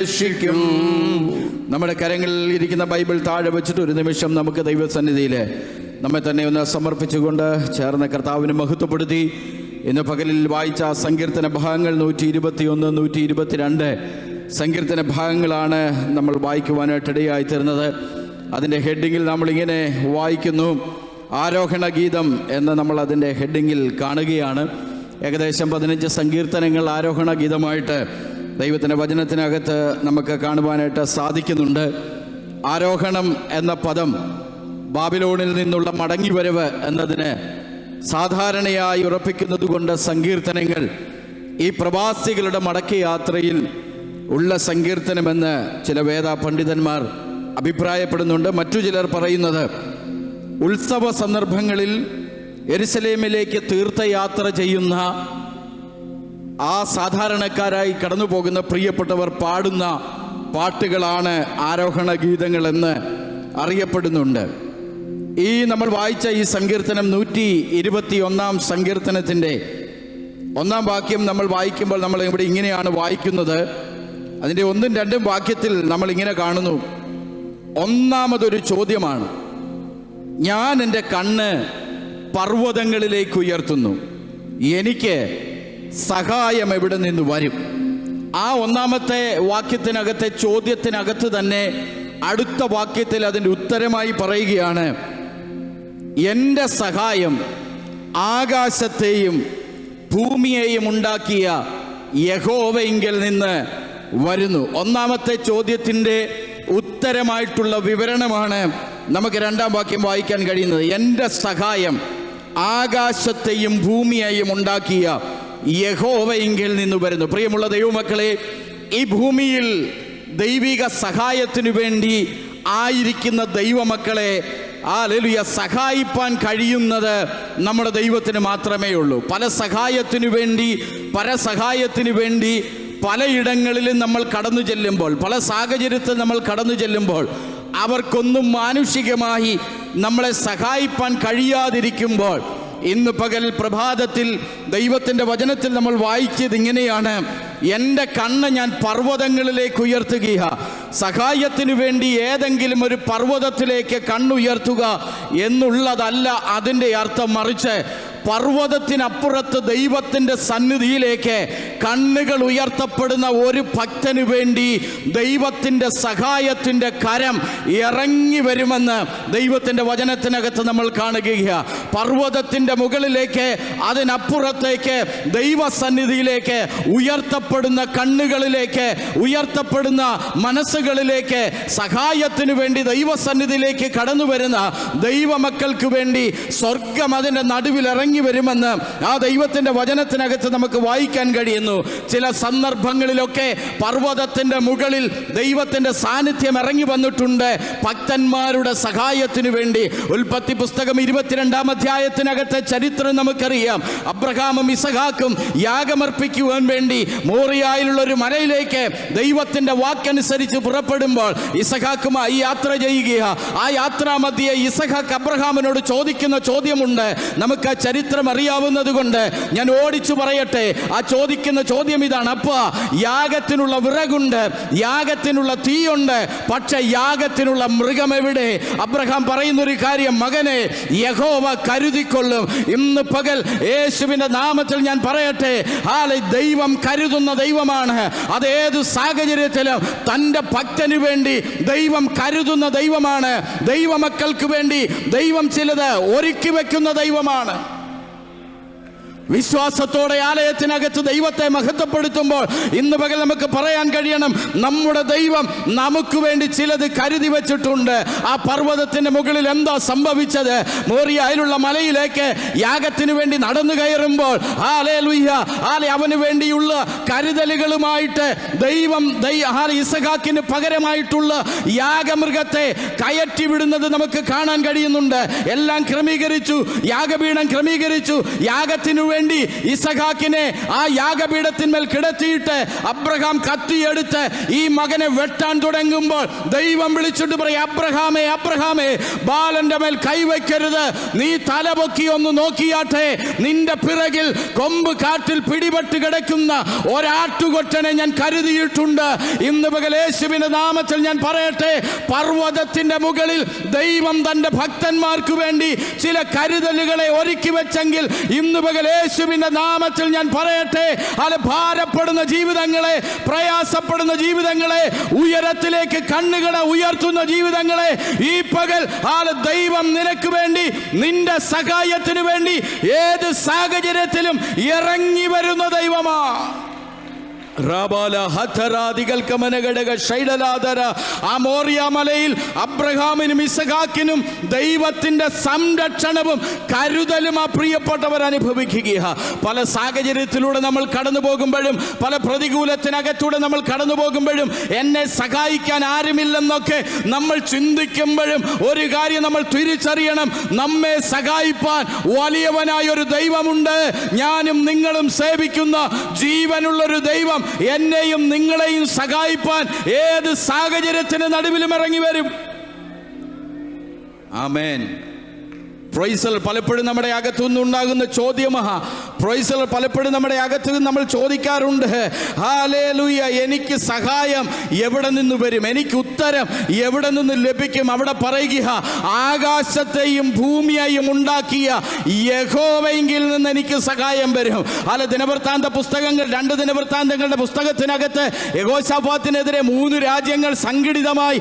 രക്ഷിക്കും. നമ്മുടെ കരങ്ങളിൽ ഇരിക്കുന്ന ബൈബിൾ താഴെ വെച്ചിട്ട് ഒരു നിമിഷം നമുക്ക് ദൈവസന്നിധിയിൽ നമ്മെ തന്നെ ഒന്ന് സമർപ്പിച്ചുകൊണ്ട് ചേർന്ന കർത്താവിനെ മഹത്വപ്പെടുത്തി ഇന്ന് പകലിൽ വായിച്ച സങ്കീർത്തന ഭാഗങ്ങൾ 121, 122 സങ്കീർത്തന ഭാഗങ്ങളാണ് നമ്മൾ വായിക്കുവാനായിട്ടിടയായി തീർന്നത്. അതിൻ്റെ ഹെഡിങ്ങിൽ നമ്മളിങ്ങനെ വായിക്കുന്നു, ആരോഹണ ഗീതം എന്ന് നമ്മൾ അതിൻ്റെ ഹെഡിങ്ങിൽ കാണുകയാണ്. ഏകദേശം 15 സങ്കീർത്തനങ്ങൾ ആരോഹണ ഗീതമായിട്ട് ദൈവത്തിൻ്റെ വചനത്തിനകത്ത് നമുക്ക് കാണുവാനായിട്ട് സാധിക്കുന്നുണ്ട്. ആരോഹണം എന്ന പദം ബാബിലോണിൽ നിന്നുള്ള മടങ്ങിവരവ് എന്നതിന് സാധാരണയായി ഉറപ്പിക്കുന്നത് കൊണ്ട് സങ്കീർത്തനങ്ങൾ ഈ പ്രവാസികളുടെ മടക്കയാത്രയിൽ ഉള്ള സങ്കീർത്തനമെന്ന് ചില വേദ പണ്ഡിതന്മാർ അഭിപ്രായപ്പെടുന്നുണ്ട്. മറ്റു ചിലർ പറയുന്നത് ഉത്സവ സന്ദർഭങ്ങളിൽ യെരുശലേമിലേക്ക് തീർത്ഥയാത്ര ചെയ്യുന്ന ആ സാധാരണക്കാരായി കടന്നു പോകുന്ന പ്രിയപ്പെട്ടവർ പാടുന്ന പാട്ടുകളാണ് ആരോഹണ ഗീതങ്ങളെന്ന് അറിയപ്പെടുന്നുണ്ട്. ഈ നമ്മൾ വായിച്ച ഈ സങ്കീർത്തനം 121 സങ്കീർത്തനത്തിൻ്റെ 1 വാക്യം നമ്മൾ വായിക്കുമ്പോൾ നമ്മൾ ഇവിടെ ഇങ്ങനെയാണ് വായിക്കുന്നത്. അതിൻ്റെ 1ഉം 2ഉം വാക്യത്തിൽ നമ്മൾ ഇങ്ങനെ കാണുന്നു, ഒന്നാമതൊരു ചോദ്യമാണ്, ഞാൻ എൻ്റെ കണ്ണ് പർവ്വതങ്ങളിലേക്ക് ഉയർത്തുന്നു, എനിക്ക് സഹായം എവിടെ നിന്ന് വരും? ആ ഒന്നാമത്തെ വാക്യത്തിനകത്തെ ചോദ്യത്തിനകത്ത് തന്നെ അടുത്ത വാക്യത്തിൽ അതിൻ്റെ ഉത്തരമായി പറയുകയാണ്, എൻ്റെ സഹായം ആകാശത്തെയും ഭൂമിയെയും ഉണ്ടാക്കിയ യഹോവയിങ്കൽ നിന്ന് വരുന്നു. ഒന്നാമത്തെ ചോദ്യത്തിൻ്റെ ഉത്തരമായിട്ടുള്ള വിവരണമാണ് നമുക്ക് 2ആം വാക്യം വായിക്കാൻ കഴിയുന്നത്. എൻ്റെ സഹായം ആകാശത്തെയും ഭൂമിയെയും ഉണ്ടാക്കിയ യഹോവയിങ്കൽ നിന്ന് വരുന്നു. പ്രിയമുള്ള ദൈവമക്കളെ, ഈ ഭൂമിയിൽ ദൈവിക സഹായത്തിനു വേണ്ടി ആയിരിക്കുന്ന ദൈവമക്കളെ ഹല്ലേലൂയ സഹായിപ്പാൻ കഴിയുന്നത് നമ്മുടെ ദൈവത്തിന് മാത്രമേ ഉള്ളൂ. പരസഹായത്തിനു വേണ്ടി പലയിടങ്ങളിലും നമ്മൾ കടന്നു ചെല്ലുമ്പോൾ, പല സാഹചര്യത്തിൽ നമ്മൾ കടന്നു ചെല്ലുമ്പോൾ അവർക്കൊന്നും മാനുഷികമായി നമ്മളെ സഹായിപ്പാൻ കഴിയാതിരിക്കുമ്പോൾ, ഇന്ന് പകൽ പ്രഭാതത്തിൽ ദൈവത്തിൻ്റെ വചനത്തിൽ നമ്മൾ വായിച്ചത് ഇങ്ങനെയാണ്, എൻ്റെ കണ്ണ് ഞാൻ പർവ്വതങ്ങളിലേക്ക് ഉയർത്തുക. സഹായത്തിനു വേണ്ടി ഏതെങ്കിലും ഒരു പർവ്വതത്തിലേക്ക് കണ്ണുയർത്തുക എന്നുള്ളതല്ല അതിൻ്റെ അർത്ഥം. മറിച്ച് പർവ്വതത്തിനപ്പുറത്ത് ദൈവത്തിൻ്റെ സന്നിധിയിലേക്ക് കണ്ണുകൾ ഉയർത്തപ്പെടുന്ന ഒരു ഭക്തന് വേണ്ടി ദൈവത്തിൻ്റെ സഹായത്തിൻ്റെ കരം ഇറങ്ങി വരുമെന്ന് ദൈവത്തിൻ്റെ വചനത്തിനകത്ത് നമ്മൾ കാണുകയാണ്. പർവ്വതത്തിൻ്റെ മുകളിലേക്ക്, അതിനപ്പുറത്തേക്ക്, ദൈവസന്നിധിയിലേക്ക് ഉയർത്തപ്പെടുന്ന കണ്ണുകളിലേക്ക്, ഉയർത്തപ്പെടുന്ന മനസ്സുകളിലേക്ക്, സഹായത്തിനു വേണ്ടി ദൈവസന്നിധിയിലേക്ക് കടന്നു വരുന്ന ദൈവമക്കൾക്ക് വേണ്ടി സ്വർഗം അതിൻ്റെ നടുവിൽ ഇറങ്ങി വരുമെന്ന് ആ ദൈവത്തിൻ്റെ വചനത്തിനകത്ത് നമുക്ക് വായിക്കാൻ കഴിയുന്നു. ചില സന്ദർഭങ്ങളിലൊക്കെ പർവ്വതത്തിൻ്റെ മുകളിൽ ദൈവത്തിൻ്റെ സാന്നിധ്യം ഇറങ്ങി വന്നിട്ടുണ്ട് ഭക്തന്മാരുടെ സഹായത്തിനു വേണ്ടി. ഉൽപ്പത്തി പുസ്തകം 22-ാം അധ്യായത്തിനകത്തെ ചരിത്രം നമുക്കറിയാം. അബ്രഹാമും ഇസഹാക്കും യാഗമർപ്പിക്കുവാൻ വേണ്ടി മോറിയായിലുള്ള ഒരു മലയിലേക്ക് ദൈവത്തിൻ്റെ വാക്കനുസരിച്ച് പുറപ്പെടുമ്പോൾ ഇസഹാക്കുമായി യാത്ര ചെയ്യുക. ആ യാത്രാമധ്യേ ഇസഹാക്ക് അബ്രഹാമിനോട് ചോദിക്കുന്ന ചോദ്യമുണ്ട്. നമുക്ക് ആ ചരിത്രം അറിയാവുന്നത് കൊണ്ട് ഞാൻ ഓടിച്ചു പറയട്ടെ. ആ ചോദിക്കുന്ന ചോദ്യം ഇതാണ്, അപ്പാ, യാഗത്തിനുള്ള വിറകുണ്ട്, യാഗത്തിനുള്ള തീയുണ്ട്, പക്ഷെ യാഗത്തിനുള്ള മൃഗം എവിടെ? അബ്രഹാം പറയുന്നൊരു കാര്യം, മകനെ, യഹോവ കരുതിക്കൊള്ളും. ഇന്ന് പകൽ യേശുവിൻ്റെ നാമത്തിൽ ഞാൻ പറയട്ടെ, ദൈവം കരുതുന്ന ദൈവമാണ്. അതേത് സാഹചര്യത്തിലും തൻ്റെ ഭക്തന് വേണ്ടി ദൈവം കരുതുന്ന ദൈവമാണ്. ദൈവമക്കൾക്ക് വേണ്ടി ദൈവം ചിലത് ഒരുക്കി വെക്കുന്ന ദൈവമാണ്. വിശ്വാസത്തോടെ ആലയത്തിനകത്ത് ദൈവത്തെ മഹത്വപ്പെടുത്തുമ്പോൾ ഇന്ന് പകൽ നമുക്ക് പറയാൻ കഴിയണം, നമ്മുടെ ദൈവം നമുക്ക് വേണ്ടി ചിലത് കരുതി വെച്ചിട്ടുണ്ട്. ആ പർവ്വതത്തിൻ്റെ മുകളിൽ എന്താ സംഭവിച്ചത്? മോറിയയിലുള്ള മലയിലേക്ക് യാഗത്തിന് വേണ്ടി നടന്നു കയറുമ്പോൾ അവന് വേണ്ടിയുള്ള കരുതലുകളുമായിട്ട് ദൈവം ഇസഹാക്കിന് പകരമായിട്ടുള്ള യാഗമൃഗത്തെ കയറ്റി വിടുന്നത് നമുക്ക് കാണാൻ കഴിയുന്നുണ്ട്. എല്ലാം ക്രമീകരിച്ചു, യാഗപീഠം ക്രമീകരിച്ചു, യാഗത്തിനു വേണ്ടി വേണ്ടി ഇസഹാക്കിനെ ആ യാഗപീഠത്തിന്മേൽ കിടത്തിയിട്ട് അബ്രഹാം കത്തിയെടുത്ത് ഈ മകനെ വെട്ടാൻ തുടങ്ങുമ്പോൾ ദൈവം വിളിച്ചിട്ട് പറയും, അബ്രഹാമേ, അബ്രഹാമേ, ബാലന്റെ മേൽ കൈവയ്ക്കരുത്, നീ തലപൊക്കി ഒന്ന് നോക്കിയാട്ടെ, നിന്റെ പിറകിൽ കൊമ്പ് കാട്ടിൽ പിടിപെട്ട് കിടക്കുന്ന ഒരാട്ടുകൊറ്റനെ ഞാൻ കരുതിയിട്ടുണ്ട്. ഇന്ന് പകൽ യേശുവിന്റെ നാമത്തിൽ ഞാൻ പറയട്ടെ, പർവ്വതത്തിന്റെ മുകളിൽ ദൈവം തന്റെ ഭക്തന്മാർക്ക് വേണ്ടി ചില കരുതലുകളെ ഒരുക്കി വെച്ചെങ്കിൽ ഇന്ന് പകൽ യേശുവിന്റെ നാമത്തിൽ ഞാൻ പറയട്ടെ, അത് ഭാരപ്പെടുന്ന ജീവിതങ്ങളെ, പ്രയാസപ്പെടുന്ന ജീവിതങ്ങളെ, ഉയരത്തിലേക്ക് കണ്ണുകളെ ഉയർത്തുന്ന ജീവിതങ്ങളെ ഈ പകൽ ദൈവം നിനക്ക് വേണ്ടി, നിന്റെ സഹായത്തിന് വേണ്ടി ഏത് സാഹചര്യത്തിലും ഇറങ്ങി വരുന്ന ദൈവമാ. മലയിൽ അബ്രഹാമിനും ഇസഹാക്കിനും ദൈവത്തിന്റെ സംരക്ഷണവും കരുതലും ആ പ്രിയപ്പെട്ടവർ അനുഭവിക്കുക. പല സാഹചര്യത്തിലൂടെ നമ്മൾ കടന്നു പോകുമ്പോഴും, പല പ്രതികൂലത്തിനകത്തൂടെ നമ്മൾ കടന്നു പോകുമ്പോഴും, എന്നെ സഹായിക്കാൻ ആരുമില്ലെന്നൊക്കെ നമ്മൾ ചിന്തിക്കുമ്പോഴും ഒരു കാര്യം നമ്മൾ തിരിച്ചറിയണം, നമ്മെ സഹായിപ്പാൻ വലിയവനായ ഒരു ദൈവമുണ്ട്. ഞാനും നിങ്ങളും സേവിക്കുന്ന ജീവനുള്ളൊരു ദൈവം എന്നെയും നിങ്ങളെയും സഹായിപ്പാൻ ഏത് സാഹചര്യത്തിന് നടുവിലും ഇറങ്ങി വരും. ആമേൻ. പ്രൈസൽ പലപ്പോഴും നമ്മുടെ അകത്തുനിന്ന് ഉണ്ടാകുന്ന ചോദ്യമാ, പ്രൈസൽ പലപ്പോഴും നമ്മുടെ അകത്ത് നമ്മൾ ചോദിക്കാറുണ്ട്, ഹല്ലേലൂയ, എനിക്ക് സഹായം എവിടെ നിന്ന് വരും, എനിക്ക് ഉത്തരം എവിടെ നിന്ന് ലഭിക്കും? അവിടെ പറയുക, ആകാശത്തെയും ഭൂമിയെയും ഉണ്ടാക്കിയ യഹോവയെങ്കിൽ നിന്ന് എനിക്ക് സഹായം വരും. അല്ല, ദിനവൃത്താന്ത പുസ്തകങ്ങൾ, 2 ദിനവൃത്താന്തങ്ങളുടെ പുസ്തകത്തിനകത്ത് യഹോശാഫാത്തിനെതിരെ 3 രാജ്യങ്ങൾ സംഘടിതമായി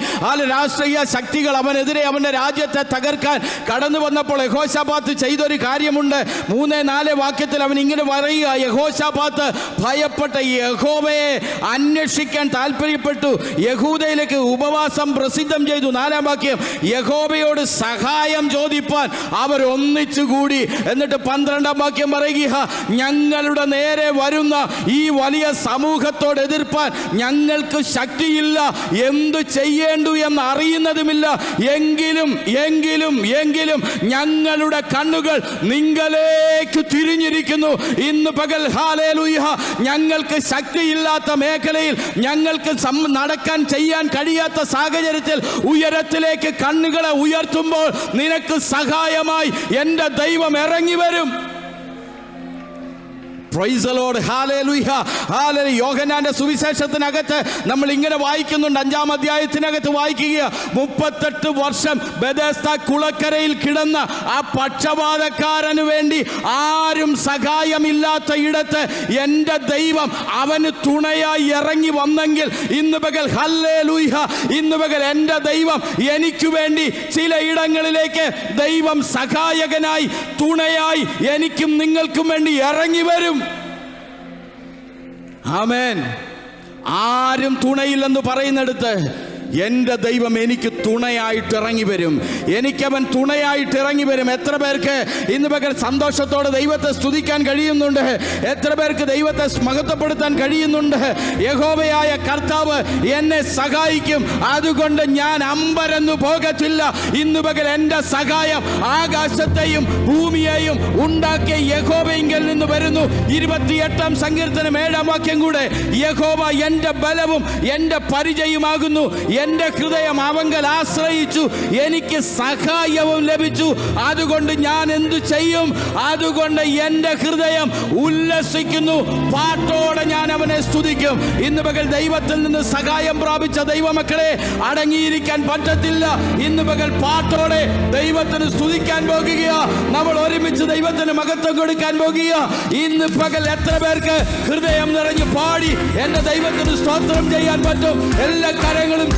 രാഷ്ട്രീയ ശക്തികൾ അവനെതിരെ, അവന്റെ രാജ്യത്തെ തകർക്കാൻ കടന്നു വന്നപ്പോൾ യഹോശാഫാത്ത് ചെയ്തൊരു കാര്യമുണ്ട്. 3-4 വാക്യത്തിൽ അവൻ ഇങ്ങനെ പറയുക, യഹോശാഫാത്ത് ഭയപ്പെട്ട യഹോവയെ അന്വേഷിക്കാൻ താല്പര്യപ്പെട്ടു, യഹൂദയിലേക്ക് ഉപവാസം പ്രസിദ്ധം ചെയ്തു. 4-ാം വാക്യം, യഹോവയോട് സഹായം ചോദിപ്പാൻ അവർ ഒന്നിച്ചുകൂടി. എന്നിട്ട് 12-ാം വാക്യം പറയുക, ഞങ്ങളുടെ നേരെ വരുന്ന ഈ വലിയ സമൂഹത്തോട് എതിർപ്പാൻ ഞങ്ങൾക്ക് ശക്തിയില്ല, എന്തു ചെയ്യേണ്ടു എന്ന് അറിയുന്നതുമില്ല, എങ്കിലും എങ്കിലും എങ്കിലും ഞങ്ങളുടെ കണ്ണുകൾ നിങ്ങളിലേക്ക് തിരിഞ്ഞിരിക്കുന്നു. ഇന്ന് പകൽ ഹല്ലേലൂയ, ഞങ്ങൾക്ക് ശക്തിയില്ലാത്ത മേഖലയിൽ, ഞങ്ങൾക്ക് നടക്കാൻ ചെയ്യാൻ കഴിയാത്ത സാഹചര്യത്തിൽ ഉയരത്തിലേക്ക് കണ്ണുകളെ ഉയർത്തുമ്പോൾ നിനക്ക് സഹായമായി എൻ്റെ ദൈവം ഇറങ്ങി വരും. Praise the Lord, hallelujah, hallelujah. യോഹന്നാന്റെ സുവിശേഷത്തിനകത്ത് നമ്മൾ ഇങ്ങനെ വായിക്കുന്നുണ്ട്, 5-ാം അധ്യായത്തിനകത്ത് വായിക്കുക, 38 വർഷം ബെഥെസ്ദ കുളക്കരയിൽ കിടന്ന ആ പക്ഷപാതക്കാരന് വേണ്ടി ആരും സഹായമില്ലാത്ത ഇടത്ത് എൻ്റെ ദൈവം അവന് തുണയായി ഇറങ്ങി വന്നെങ്കിൽ ഇന്ന് പകൽ ഹല്ലേലൂയ, ഇന്ന് പകൽ എൻ്റെ ദൈവം എനിക്ക് വേണ്ടി ചില ഇടങ്ങളിലേക്ക് ദൈവം സഹായകനായി, തുണയായി എനിക്കും നിങ്ങൾക്കും വേണ്ടി ഇറങ്ങി വരും. ആമേൻ. ആരും തുണയില്ലെന്ന് പറയുന്നിടത്ത് എൻ്റെ ദൈവം എനിക്ക് തുണയായിട്ട് ഇറങ്ങി വരും, എനിക്കവൻ തുണയായിട്ട് ഇറങ്ങി വരും. എത്ര പേർക്ക് ഇന്ന് പകൽ സന്തോഷത്തോടെ ദൈവത്തെ സ്തുതിക്കാൻ കഴിയുന്നുണ്ട്? എത്ര പേർക്ക് ദൈവത്തെ മഹത്വപ്പെടുത്താൻ കഴിയുന്നുണ്ട്? യഹോവയായ കർത്താവ് എന്നെ സഹായിക്കും, അതുകൊണ്ട് ഞാൻ അമ്പരന്നു പോകത്തില്ല. ഇന്ന് പകൽ എൻ്റെ സഹായം ആകാശത്തെയും ഭൂമിയെയും ഉണ്ടാക്കിയ യഹോവയെങ്കിൽ നിന്ന് വരുന്നു. 28-ാം സങ്കീർത്തനം 7-ാം വാക്യം കൂടെ, യഹോവ എൻ്റെ ബലവും എൻ്റെ പരിചയമാകുന്നു, എൻ്റെ ഹൃദയം അവങ്കൽ ആശ്രയിച്ചു, എനിക്ക് സഹായവും ലഭിച്ചു, അതുകൊണ്ട് ഞാൻ എന്തു ചെയ്യും? അതുകൊണ്ട് എൻ്റെ ഹൃദയം ഉല്ലസിക്കുന്നു, പാട്ടോടെ ഞാൻ അവനെ സ്തുതിക്കും. ഇന്ന് പകൽ ദൈവത്തിൽ നിന്ന് സഹായം പ്രാപിച്ച ദൈവമക്കളെ, അടങ്ങിയിരിക്കാൻ പറ്റത്തില്ല. ഇന്ന് പകൽ പാട്ടോടെ ദൈവത്തിന് സ്തുതിക്കാൻ പോകുക, നമ്മൾ ഒരുമിച്ച് ദൈവത്തിന് മഹത്വം കൊടുക്കാൻ പോകുക. ഇന്ന് പകൽ എത്ര പേർക്ക് ഹൃദയം നിറഞ്ഞു പാടി എൻ്റെ ദൈവത്തിന് സ്തോത്രം ചെയ്യാൻ പറ്റും? എല്ലാ കരങ്ങളും